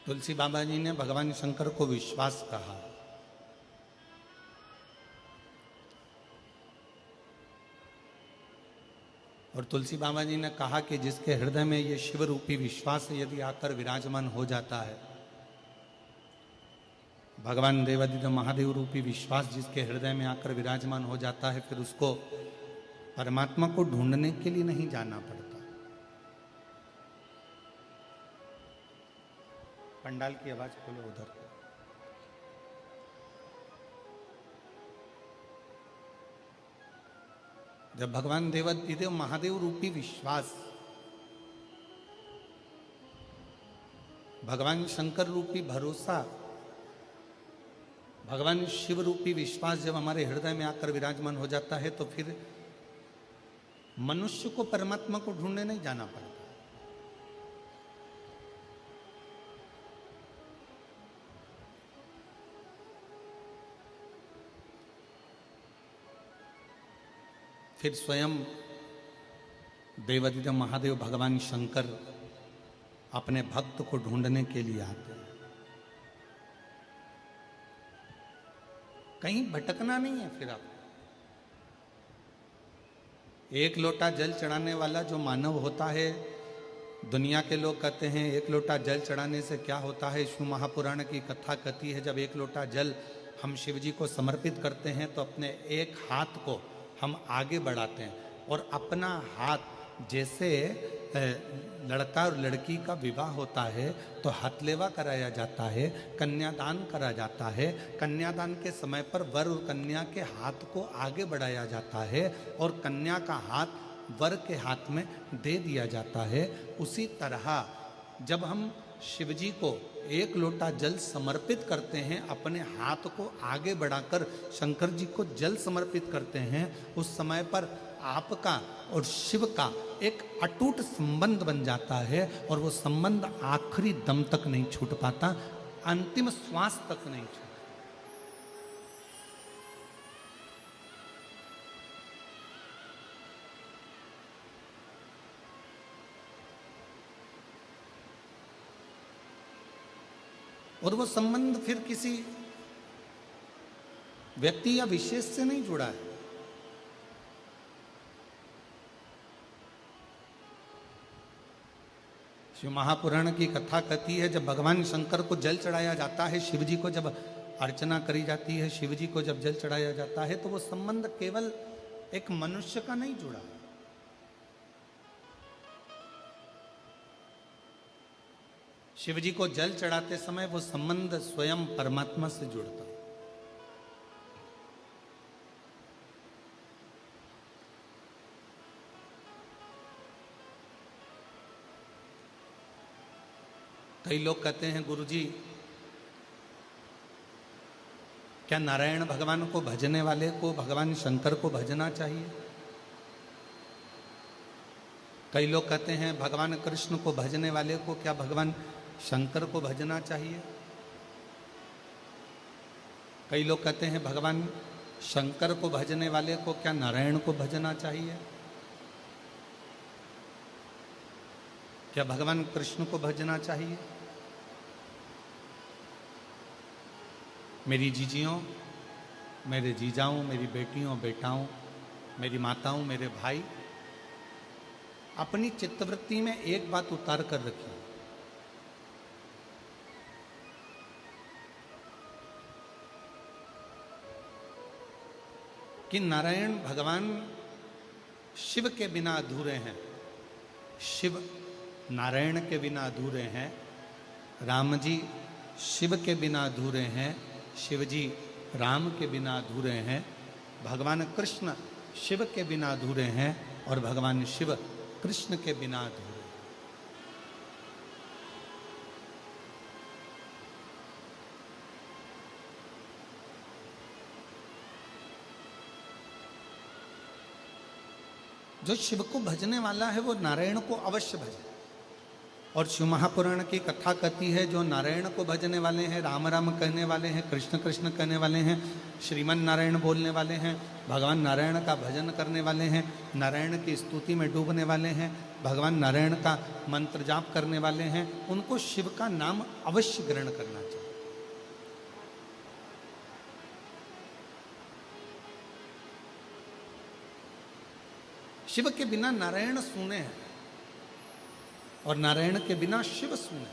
तुलसी बाबा जी ने भगवान शंकर को विश्वास कहा। और तुलसी बाबा जी ने कहा कि जिसके हृदय में ये शिव रूपी विश्वास यदि आकर विराजमान हो जाता है, भगवान देवादिदेव महादेव रूपी विश्वास जिसके हृदय में आकर विराजमान हो जाता है, फिर उसको परमात्मा को ढूंढने के लिए नहीं जाना पड़ता। पंडाल की आवाज खोलो उधर। जब भगवान देवादिदेव महादेव रूपी विश्वास, भगवान शंकर रूपी भरोसा, भगवान शिव रूपी विश्वास जब हमारे हृदय में आकर विराजमान हो जाता है, तो फिर मनुष्य को परमात्मा को ढूंढने नहीं जाना पड़ता। फिर स्वयं देवादिदेव महादेव भगवान शंकर अपने भक्त को ढूंढने के लिए आते हैं। कहीं भटकना नहीं है। फिर आप एक लोटा जल चढ़ाने वाला जो मानव होता है, दुनिया के लोग कहते हैं एक लोटा जल चढ़ाने से क्या होता है। शिव महापुराण की कथा कहती है, जब एक लोटा जल हम शिव जी को समर्पित करते हैं तो अपने एक हाथ को हम आगे बढ़ाते हैं और अपना हाथ, जैसे लड़का और लड़की का विवाह होता है तो हथलेवा कराया जाता है, कन्यादान करा जाता है। कन्यादान के समय पर वर और कन्या के हाथ को आगे बढ़ाया जाता है और कन्या का हाथ वर के हाथ में दे दिया जाता है। उसी तरह जब हम शिवजी को एक लोटा जल समर्पित करते हैं, अपने हाथ को आगे बढ़ाकर शंकर जी को जल समर्पित करते हैं, उस समय पर आपका और शिव का एक अटूट संबंध बन जाता है और वो संबंध आखिरी दम तक नहीं छूट पाता, अंतिम श्वास तक नहीं छूटता। और वो संबंध फिर किसी व्यक्ति या विशेष से नहीं जुड़ा है। शिव महापुराण की कथा कहती है, जब भगवान शंकर को जल चढ़ाया जाता है, शिव जी को जब अर्चना करी जाती है, शिव जी को जब जल चढ़ाया जाता है, तो वो संबंध केवल एक मनुष्य का नहीं जुड़ा। शिव जी को जल चढ़ाते समय वो संबंध स्वयं परमात्मा से जुड़ता है। कई लोग कहते हैं, गुरुजी क्या नारायण भगवान को भजने वाले को भगवान शंकर को भजना चाहिए? कई लोग कहते हैं भगवान कृष्ण को भजने वाले को क्या भगवान शंकर को भजना चाहिए? कई लोग कहते हैं भगवान शंकर को भजने वाले को क्या नारायण को भजना चाहिए? क्या भगवान कृष्ण को भजना चाहिए? मेरी जीजियों, मेरे जीजाओं, मेरी बेटियों बेटाओं, मेरी माताओं, मेरे भाई, अपनी चित्तवृत्ति में एक बात उतार कर रखिए कि नारायण भगवान शिव के बिना अधूरे हैं, शिव नारायण के बिना अधूरे हैं, राम जी शिव के बिना अधूरे हैं, शिव जी राम के बिना अधूरे हैं, भगवान कृष्ण शिव के बिना अधूरे हैं और भगवान शिव कृष्ण के बिना अधूरे। जो शिव को भजने वाला है वो नारायण को अवश्य भजे। और शिव महापुराण की कथा कहती है जो नारायण को भजने वाले हैं, राम राम कहने वाले हैं, कृष्ण कृष्ण कहने वाले हैं, श्रीमन नारायण बोलने वाले हैं, भगवान नारायण का भजन करने वाले हैं, नारायण की स्तुति में डूबने वाले हैं, भगवान नारायण का मंत्र जाप करने वाले हैं, उनको शिव का नाम अवश्य ग्रहण करना चाहिए। शिव के बिना नारायण सूने हैं और नारायण के बिना शिव सूने।